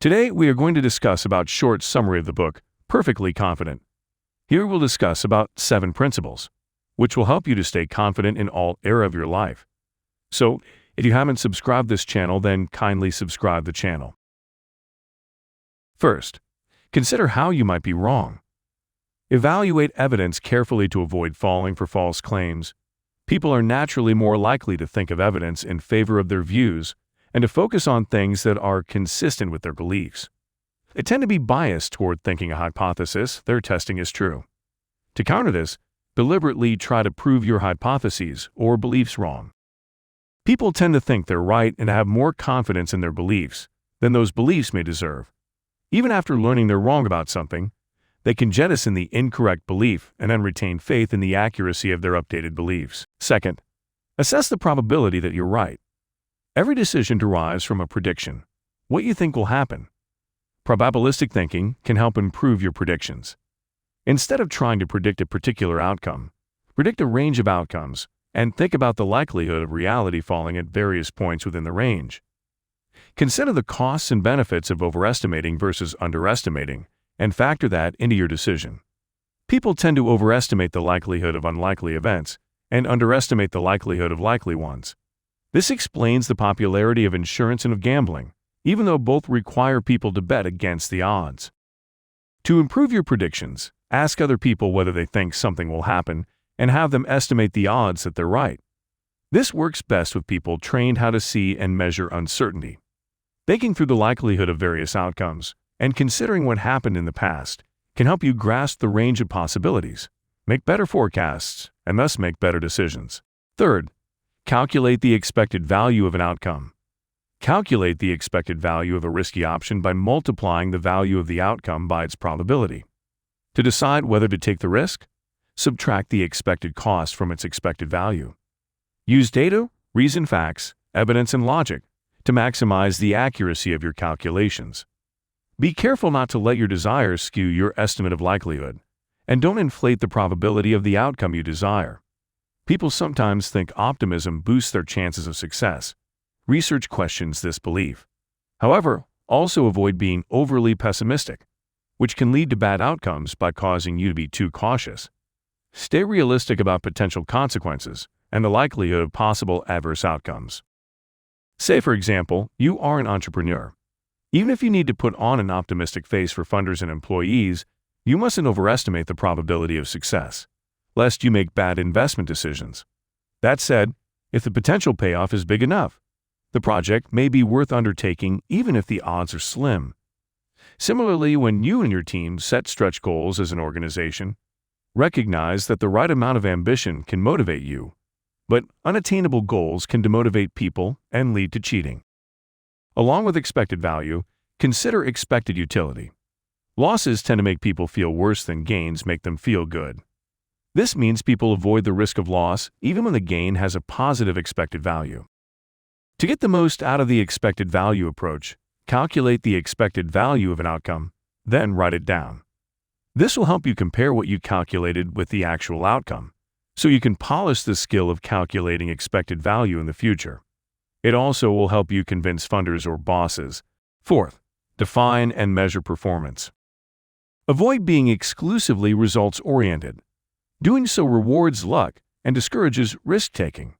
Today, we are going to discuss about short summary of the book, Perfectly Confident. Here we'll discuss about 7 principles, which will help you to stay confident in all area of your life. So, if you haven't subscribed this channel, then kindly subscribe the channel. First, consider how you might be wrong. Evaluate evidence carefully to avoid falling for false claims. People are naturally more likely to think of evidence in favor of their views and to focus on things that are consistent with their beliefs. They tend to be biased toward thinking a hypothesis they're testing is true. To counter this, deliberately try to prove your hypotheses or beliefs wrong. People tend to think they're right and have more confidence in their beliefs than those beliefs may deserve. Even after learning they're wrong about something, they can jettison the incorrect belief and then retain faith in the accuracy of their updated beliefs. Second, assess the probability that you're right. Every decision derives from a prediction, what you think will happen. Probabilistic thinking can help improve your predictions. Instead of trying to predict a particular outcome, predict a range of outcomes and think about the likelihood of reality falling at various points within the range. Consider the costs and benefits of overestimating versus underestimating and factor that into your decision. People tend to overestimate the likelihood of unlikely events and underestimate the likelihood of likely ones. This explains the popularity of insurance and of gambling, even though both require people to bet against the odds. To improve your predictions, ask other people whether they think something will happen and have them estimate the odds that they're right. This works best with people trained how to see and measure uncertainty. Thinking through the likelihood of various outcomes and considering what happened in the past can help you grasp the range of possibilities, make better forecasts, and thus make better decisions. Third, calculate the expected value of an outcome. Calculate the expected value of a risky option by multiplying the value of the outcome by its probability. To decide whether to take the risk, subtract the expected cost from its expected value. Use data, reason facts, evidence, and logic to maximize the accuracy of your calculations. Be careful not to let your desires skew your estimate of likelihood, and don't inflate the probability of the outcome you desire. People sometimes think optimism boosts their chances of success. Research questions this belief. However, also avoid being overly pessimistic, which can lead to bad outcomes by causing you to be too cautious. Stay realistic about potential consequences and the likelihood of possible adverse outcomes. Say, for example, you are an entrepreneur. Even if you need to put on an optimistic face for funders and employees, you mustn't overestimate the probability of success, lest you make bad investment decisions. That said, if the potential payoff is big enough, the project may be worth undertaking even if the odds are slim. Similarly, when you and your team set stretch goals as an organization, recognize that the right amount of ambition can motivate you, but unattainable goals can demotivate people and lead to cheating. Along with expected value, consider expected utility. Losses tend to make people feel worse than gains make them feel good. This means people avoid the risk of loss even when the gain has a positive expected value. To get the most out of the expected value approach, calculate the expected value of an outcome, then write it down. This will help you compare what you calculated with the actual outcome, so you can polish the skill of calculating expected value in the future. It also will help you convince funders or bosses. Fourth, define and measure performance. Avoid being exclusively results-oriented. Doing so rewards luck and discourages risk-taking.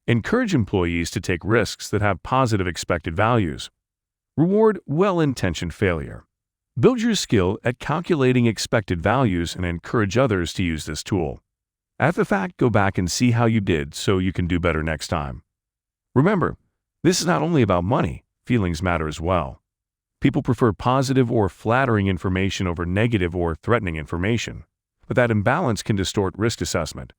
Encourage employees to take risks that have positive expected values. Reward well-intentioned failure. Build your skill at calculating expected values and encourage others to use this tool. After the fact, go back and see how you did so you can do better next time. Remember, this is not only about money, feelings matter as well. People prefer positive or flattering information over negative or threatening information, but that imbalance can distort risk assessment.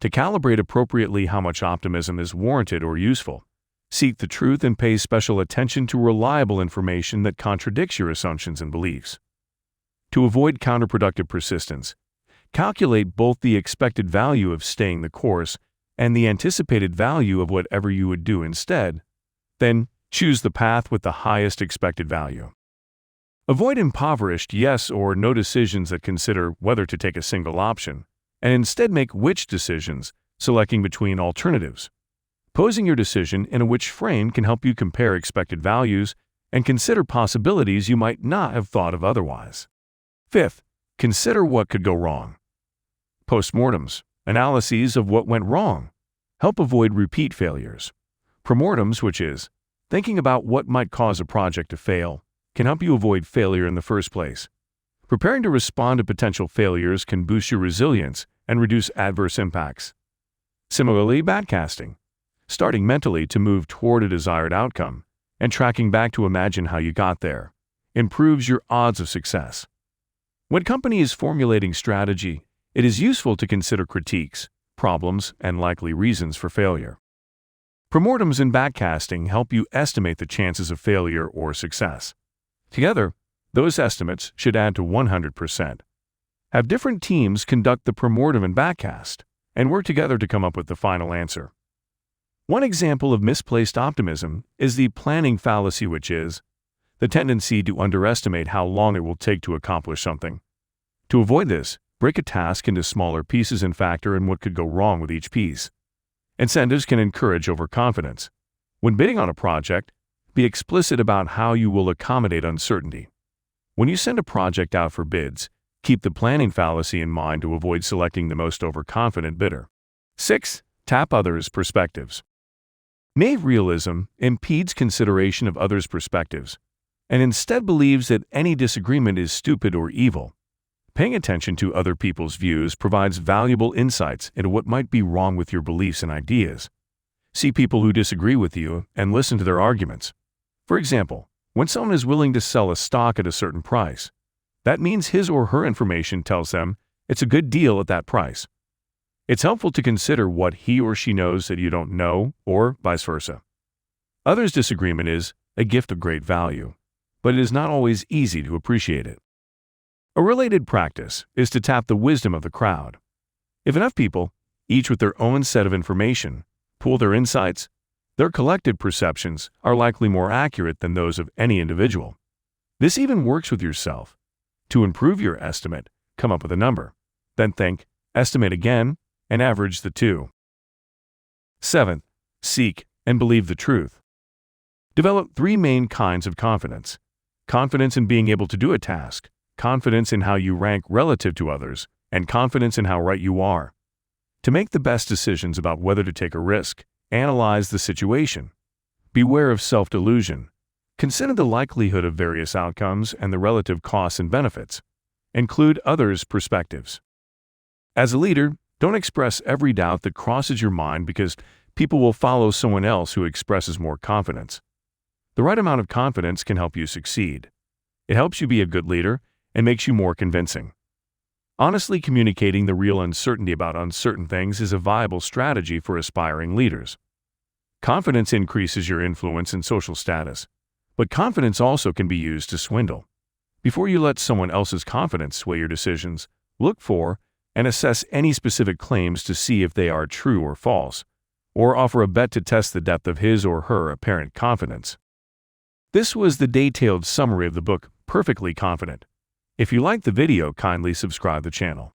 To calibrate appropriately how much optimism is warranted or useful, seek the truth and pay special attention to reliable information that contradicts your assumptions and beliefs. To avoid counterproductive persistence, calculate both the expected value of staying the course and the anticipated value of whatever you would do instead. Then, choose the path with the highest expected value. Avoid impoverished yes or no decisions that consider whether to take a single option, and instead make which decisions, selecting between alternatives. Posing your decision in a which frame can help you compare expected values and consider possibilities you might not have thought of otherwise. Fifth, consider what could go wrong. Postmortems, analyses of what went wrong, help avoid repeat failures. Premortems, which is thinking about what might cause a project to fail, can help you avoid failure in the first place. Preparing to respond to potential failures can boost your resilience and reduce adverse impacts. Similarly, backcasting, starting mentally to move toward a desired outcome and tracking back to imagine how you got there, improves your odds of success. When a company is formulating strategy, it is useful to consider critiques, problems, and likely reasons for failure. Premortems and backcasting help you estimate the chances of failure or success. Together, those estimates should add to 100%. Have different teams conduct the premortem and backcast, and work together to come up with the final answer. One example of misplaced optimism is the planning fallacy, which is the tendency to underestimate how long it will take to accomplish something. To avoid this, break a task into smaller pieces and factor in what could go wrong with each piece. Incentives can encourage overconfidence. When bidding on a project, be explicit about how you will accommodate uncertainty. When you send a project out for bids, keep the planning fallacy in mind to avoid selecting the most overconfident bidder. 6. Tap others' perspectives. Naive realism impedes consideration of others' perspectives and instead believes that any disagreement is stupid or evil. Paying attention to other people's views provides valuable insights into what might be wrong with your beliefs and ideas. See people who disagree with you and listen to their arguments. For example, when someone is willing to sell a stock at a certain price, that means his or her information tells them it's a good deal at that price. It's helpful to consider what he or she knows that you don't know, or vice versa. Others' disagreement is a gift of great value, but it is not always easy to appreciate it. A related practice is to tap the wisdom of the crowd. If enough people, each with their own set of information, pool their insights, their collective perceptions are likely more accurate than those of any individual. This even works with yourself. To improve your estimate, come up with a number. Then think, estimate again, and average the two. 7. Seek and believe the truth. Develop 3 main kinds of confidence. Confidence in being able to do a task, confidence in how you rank relative to others, and confidence in how right you are. To make the best decisions about whether to take a risk, analyze the situation. Beware of self-delusion. Consider the likelihood of various outcomes and the relative costs and benefits. Include others' perspectives. As a leader, don't express every doubt that crosses your mind because people will follow someone else who expresses more confidence. The right amount of confidence can help you succeed. It helps you be a good leader and makes you more convincing. Honestly communicating the real uncertainty about uncertain things is a viable strategy for aspiring leaders. Confidence increases your influence and social status, but confidence also can be used to swindle. Before you let someone else's confidence sway your decisions, look for and assess any specific claims to see if they are true or false, or offer a bet to test the depth of his or her apparent confidence. This was the detailed summary of the book, Perfectly Confident. If you liked the video, kindly subscribe the channel.